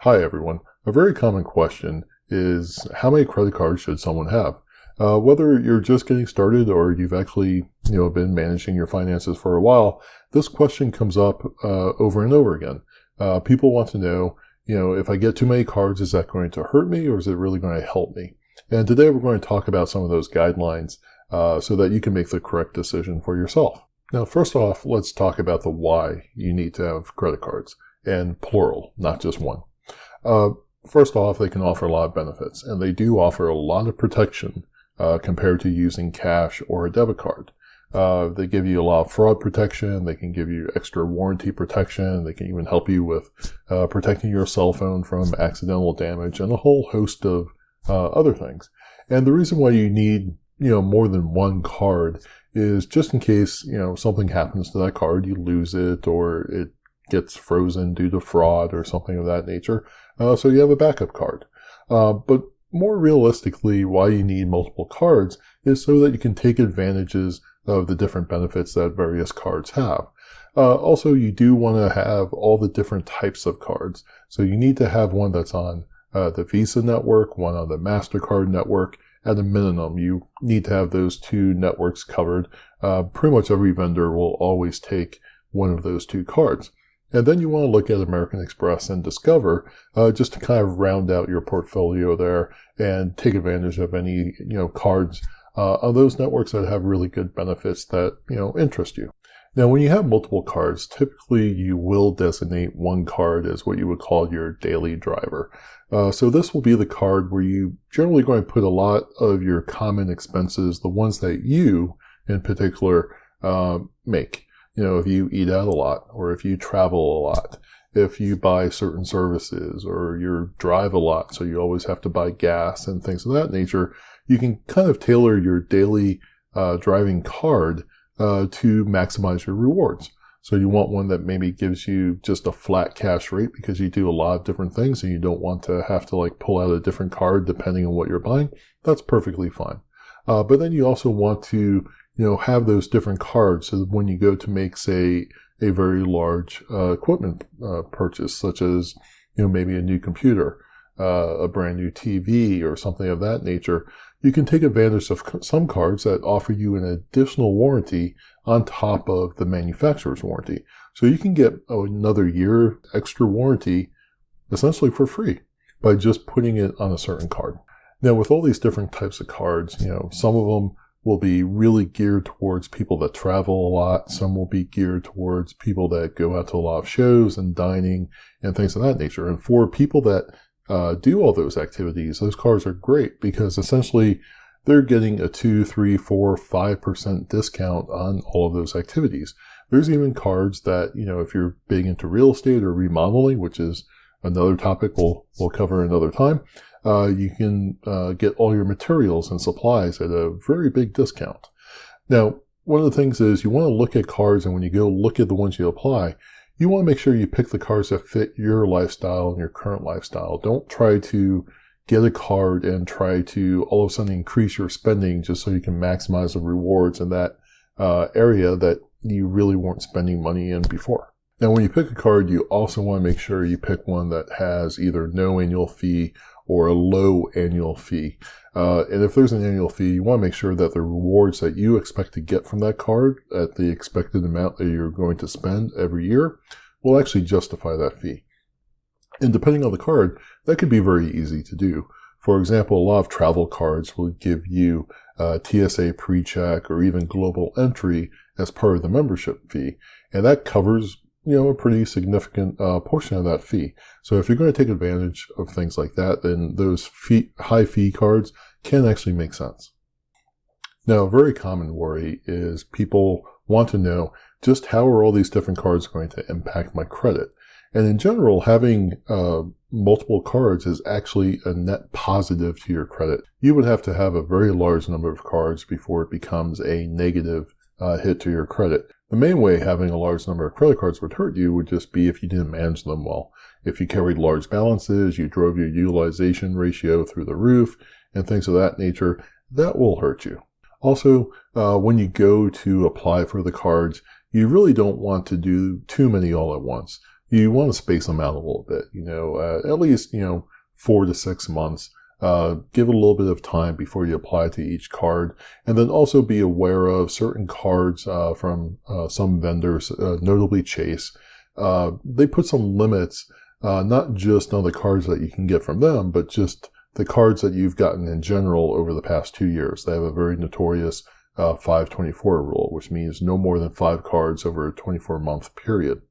Hi everyone. A very common question is how many credit cards should someone have? Whether you're just getting started or you've actually been managing your finances for a while, this question comes up over and over again. People want to know, if I get too many cards, is that going to hurt me or is it really going to help me? And today we're going to talk about some of those guidelines so that you can make the correct decision for yourself. Now, first off, let's talk about the why you need to have credit cards, and plural, not just one. First off, they can offer a lot of benefits, and they do offer a lot of protection compared to using cash or a debit card. They give you a lot of fraud protection. They can give you extra warranty protection. They can even help you with protecting your cell phone from accidental damage and a whole host of other things. And the reason why you need more than one card is just in case something happens to that card, you lose it or it gets frozen due to fraud or something of that nature. So you have a backup card. But more realistically, why you need multiple cards is so that you can take advantages of the different benefits that various cards have. Also, you do want to have all the different types of cards. So you need to have one that's on the Visa network, one on the MasterCard network. At a minimum, you need to have those two networks covered. Pretty much every vendor will always take one of those two cards. And then you want to look at American Express and Discover just to kind of round out your portfolio there and take advantage of any cards on those networks that have really good benefits that interest you. Now, when you have multiple cards, typically you will designate one card as what you would call your daily driver. So this will be the card where you generally going to put a lot of your common expenses, the ones that you in particular make. If you eat out a lot, or if you travel a lot, if you buy certain services, or you drive a lot, so you always have to buy gas and things of that nature, you can kind of tailor your daily driving card to maximize your rewards. So you want one that maybe gives you just a flat cash rate because you do a lot of different things and you don't want to have to pull out a different card depending on what you're buying. That's perfectly fine. But then you also want to have those different cards so that when you go to make, say, a very large equipment purchase, such as, maybe a new computer, a brand new TV or something of that nature, you can take advantage of some cards that offer you an additional warranty on top of the manufacturer's warranty. So you can get another year extra warranty essentially for free by just putting it on a certain card. Now, with all these different types of cards, some of them will be really geared towards people that travel a lot. Some will be geared towards people that go out to a lot of shows and dining and things of that nature. And for people that do all those activities, those cards are great because essentially they're getting a 2, 3, 4, 5% discount on all of those activities. There's even cards that, if you're big into real estate or remodeling, which is another topic we'll cover another time, you can get all your materials and supplies at a very big discount. Now, one of the things is you want to look at cards, and when you go look at the ones you apply, you want to make sure you pick the cards that fit your lifestyle and your current lifestyle. Don't try to get a card and try to all of a sudden increase your spending just so you can maximize the rewards in that area that you really weren't spending money in before. Now, when you pick a card, you also want to make sure you pick one that has either no annual fee or a low annual fee. And if there's an annual fee, you want to make sure that the rewards that you expect to get from that card at the expected amount that you're going to spend every year will actually justify that fee. And depending on the card, that could be very easy to do. For example, a lot of travel cards will give you TSA PreCheck or even global entry as part of the membership fee. And that covers a pretty significant portion of that fee. So if you're going to take advantage of things like that, then those high fee cards can actually make sense. Now, a very common worry is people want to know just how are all these different cards going to impact my credit. And in general, having multiple cards is actually a net positive to your credit. You would have to have a very large number of cards before it becomes a negative hit to your credit. The main way having a large number of credit cards would hurt you would just be if you didn't manage them well. If you carried large balances, you drove your utilization ratio through the roof, and things of that nature, that will hurt you. Also, when you go to apply for the cards, you really don't want to do too many all at once. you want to space them out a little bit, at least, 4 to 6 months. Give it a little bit of time before you apply to each card, and then also be aware of certain cards from some vendors, notably Chase. They put some limits, not just on the cards that you can get from them, but just the cards that you've gotten in general over the past 2 years. They have a very notorious 524 rule, which means no more than 5 cards over a 24-month period.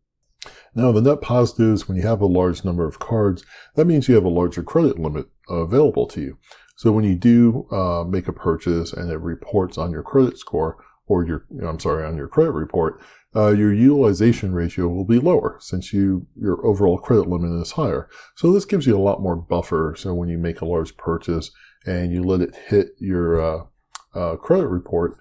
Now, the net positives, when you have a large number of cards, that means you have a larger credit limit available to you. So when you do make a purchase and it reports on your credit score, or on your credit report, your utilization ratio will be lower since your overall credit limit is higher. So this gives you a lot more buffer. So when you make a large purchase and you let it hit your credit report,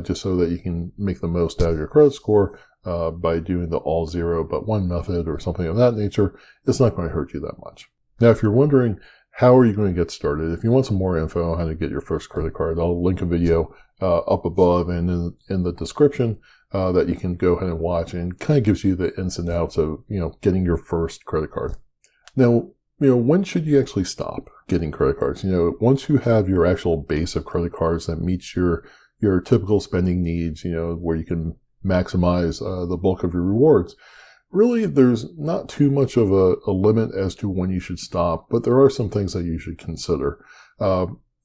just so that you can make the most out of your credit score by doing the all zero but one method or something of that nature, it's not going to hurt you that much. Now, if you're wondering, how are you going to get started? If you want some more info on how to get your first credit card, I'll link a video up above and in the description that you can go ahead and watch, and kind of gives you the ins and outs of, getting your first credit card. Now, when should you actually stop getting credit cards? Once you have your actual base of credit cards that meets your typical spending needs, where you can maximize the bulk of your rewards, really there's not too much of a limit as to when you should stop, but there are some things that you should consider.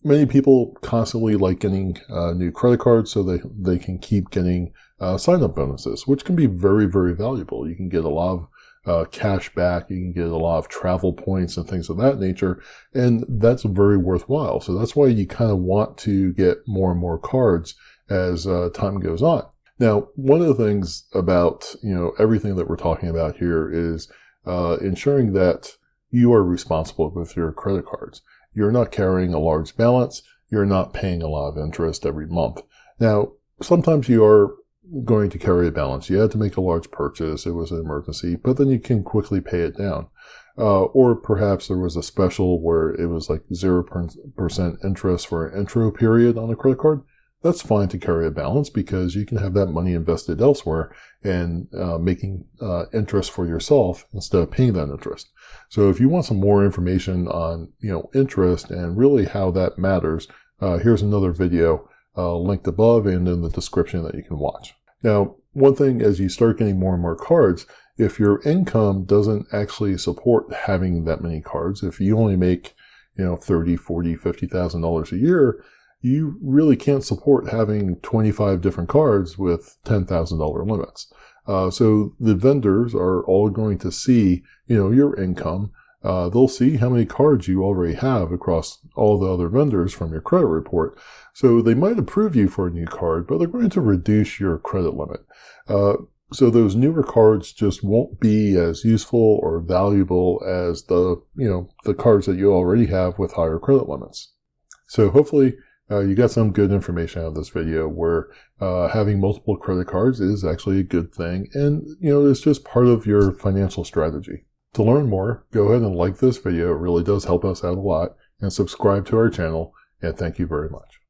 Many people constantly like getting new credit cards so they can keep getting sign-up bonuses, which can be very, very valuable. You can get a lot of cash back, you can get a lot of travel points and things of that nature, and that's very worthwhile. So that's why you kind of want to get more and more cards as time goes on. Now, one of the things about, everything that we're talking about here is ensuring that you are responsible with your credit cards. You're not carrying a large balance. You're not paying a lot of interest every month. Now, sometimes you are going to carry a balance. You had to make a large purchase. It was an emergency, but then you can quickly pay it down. Or perhaps there was a special where it was like 0% interest for an intro period on a credit card. That's fine to carry a balance because you can have that money invested elsewhere and making interest for yourself instead of paying that interest. So if you want some more information on interest and really how that matters, here's another video linked above and in the description that you can watch. Now, one thing as you start getting more and more cards, if your income doesn't actually support having that many cards, if you only make $30,000, $40,000, $50,000 a year, you really can't support having 25 different cards with $10,000 limits. So the vendors are all going to see, your income. They'll see how many cards you already have across all the other vendors from your credit report. So they might approve you for a new card, but they're going to reduce your credit limit. So those newer cards just won't be as useful or valuable as the cards that you already have with higher credit limits. So hopefully, you got some good information out of this video where having multiple credit cards is actually a good thing, and it's just part of your financial strategy. To learn more, go ahead and like this video. It really does help us out a lot, and subscribe to our channel, and thank you very much.